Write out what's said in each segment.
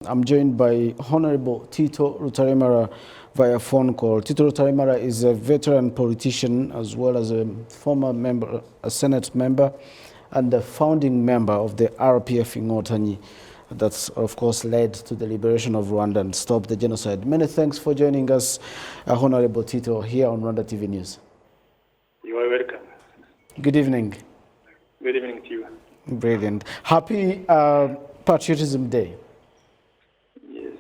I'm joined by Honorable Tito Rutaremara via phone call. Tito Rutaremara is a veteran politician as well as a former member, a Senate member, and a founding member of the RPF in Otanyi. That's, of course, led to the liberation of Rwanda and stop the genocide. Many thanks for joining us, Honorable Tito, here on RwandaTV News. You are welcome. Good evening. Good evening to you. Brilliant. Happy Patriotism Day. Yes.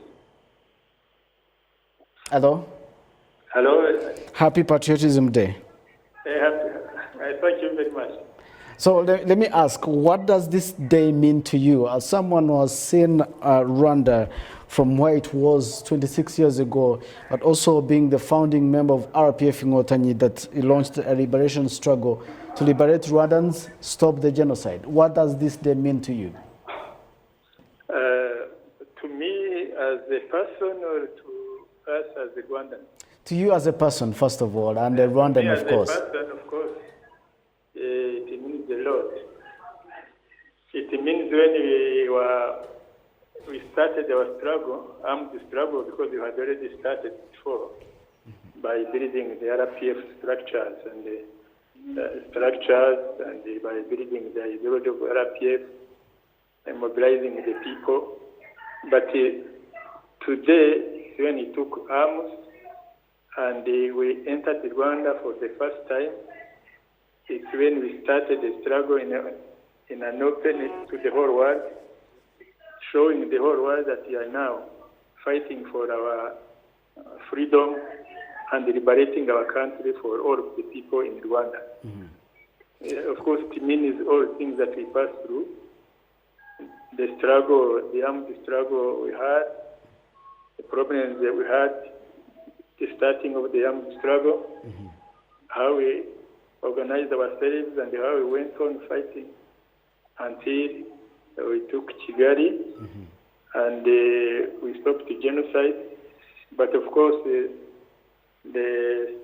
Hello? Hello. Happy Patriotism Day. Thank you very much. So let me ask, what does this day mean to you? As someone who has seen Rwanda from where it was 26 years ago, but also being the founding member of RPF in Otanyi, that launched a liberation struggle to liberate Rwandans, stop the genocide. What does this day mean to you? To me as a person, or to us as a Rwandan? To you as a person, first of all, and a Rwandan, of course. As a person, of course, it means a lot. It means when we started our struggle, armed struggle, because we had already started before by building the RPF structures and by building the ideology of RPF and mobilizing the people. But today, when we took arms and we entered Rwanda for the first time, it's when we started the struggle in an open to the whole world, showing the whole world that we are now fighting for our freedom and liberating our country for all of the people in Rwanda. Of course, it means all things that we passed through, the struggle, the armed struggle we had, the problems that we had, the starting of the armed struggle, how we organized ourselves and how we went on fighting until we took Kigali and we stopped the genocide. But of course, the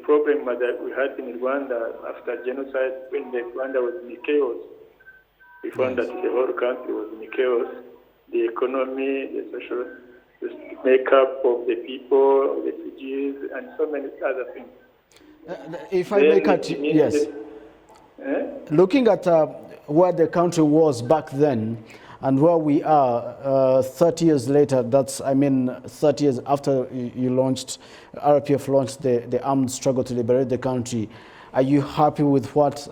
problem that we had in Rwanda after genocide, when Rwanda was in chaos, we found that the whole country was in chaos. The economy, the social, the makeup of the people, refugees, and so many other things. If I may cut you, yes. Looking at where the country was back then and where we are 30 years later, 30 years after you launched, RPF launched the armed struggle to liberate the country, are you happy with what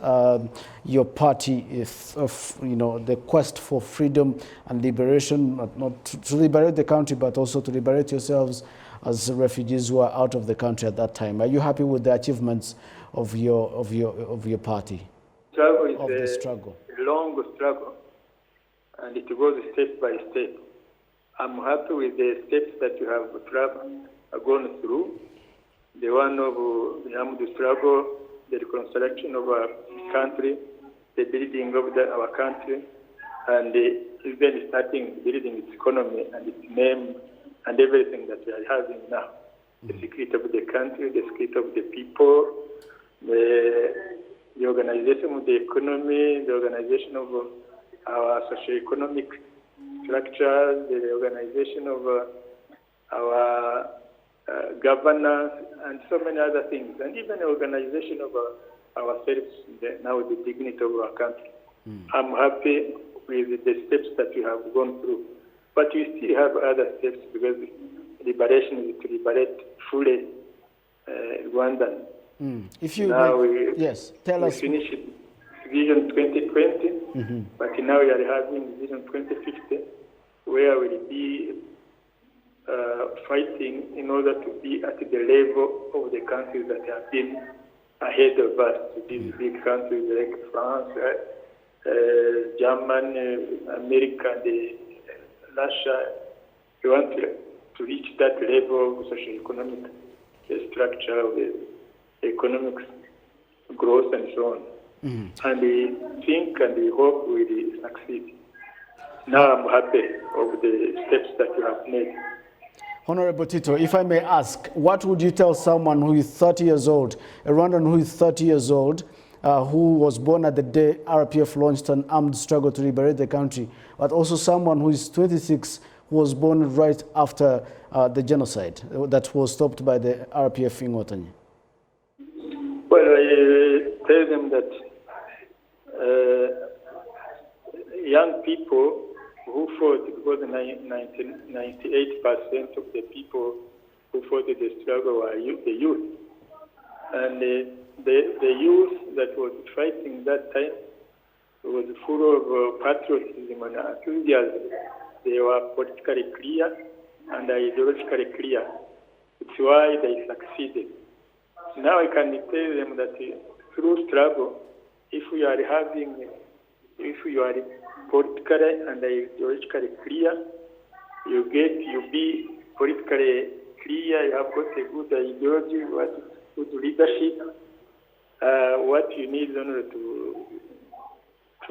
your party is, the quest for freedom and liberation, not to liberate the country, but also to liberate yourselves as refugees who are out of the country at that time? Are you happy with the achievements of your party? The struggle is a long struggle, and it goes step by step. I'm happy with the steps that you have gone through. The one of the armed struggle, the reconstruction of our country, the building of our country, and even starting building its economy and its name and everything that we are having now. The secret of the country, the secret of the people, the organization of the economy, the organization of our socio-economic structures, the organization of our governance, and so many other things, and even the organization of ourselves, now the dignity of our country. I'm happy with the steps that we have gone through. But we still have other steps, because liberation is to liberate fully Rwandan. If you tell us. We finished Vision 2020, but now we are having Vision 2050, where we will be fighting in order to be at the level of the countries that have been ahead of us, these big countries like France, Germany, America, and Russia. We want to reach that level of socio-economic structure, of the economic growth, and so on. And we think and we hope we will succeed. Now I'm happy of the steps that you have made. Honorable Tito, if I may ask, what would you tell someone who is 30 years old, a Rwandan who is 30 years old, who was born at the day RPF launched an armed struggle to liberate the country, but also someone who is 26, who was born right after the genocide that was stopped by the RPF in Wotanyi? Well, I tell them that young people who fought, because 98% of the people who fought the struggle were the youth. And the youth that was fighting that time was full of patriotism and enthusiasm. They were politically clear and ideologically clear. It's why they succeeded. Now I can tell them that through struggle, if you are politically and ideologically clear, you be politically clear, you have got a good ideology, good leadership, what you need in order to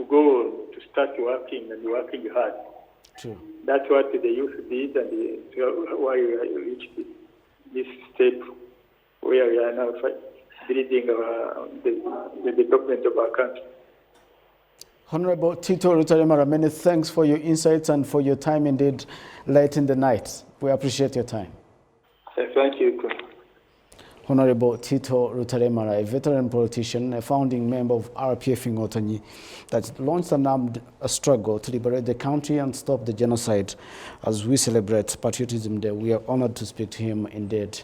go on, to start working and working hard. True. That's what the youth did, and why we reached this step where we are now building the development of our country. Honorable Tito Rutaremara, many thanks for your insights and for your time indeed late in the night. We appreciate your time. Thank you. Honorable Tito Rutaremara, a veteran politician, a founding member of RPF in Wotanyi, that launched an armed struggle to liberate the country and stop the genocide. As we celebrate Patriotism Day, we are honored to speak to him indeed.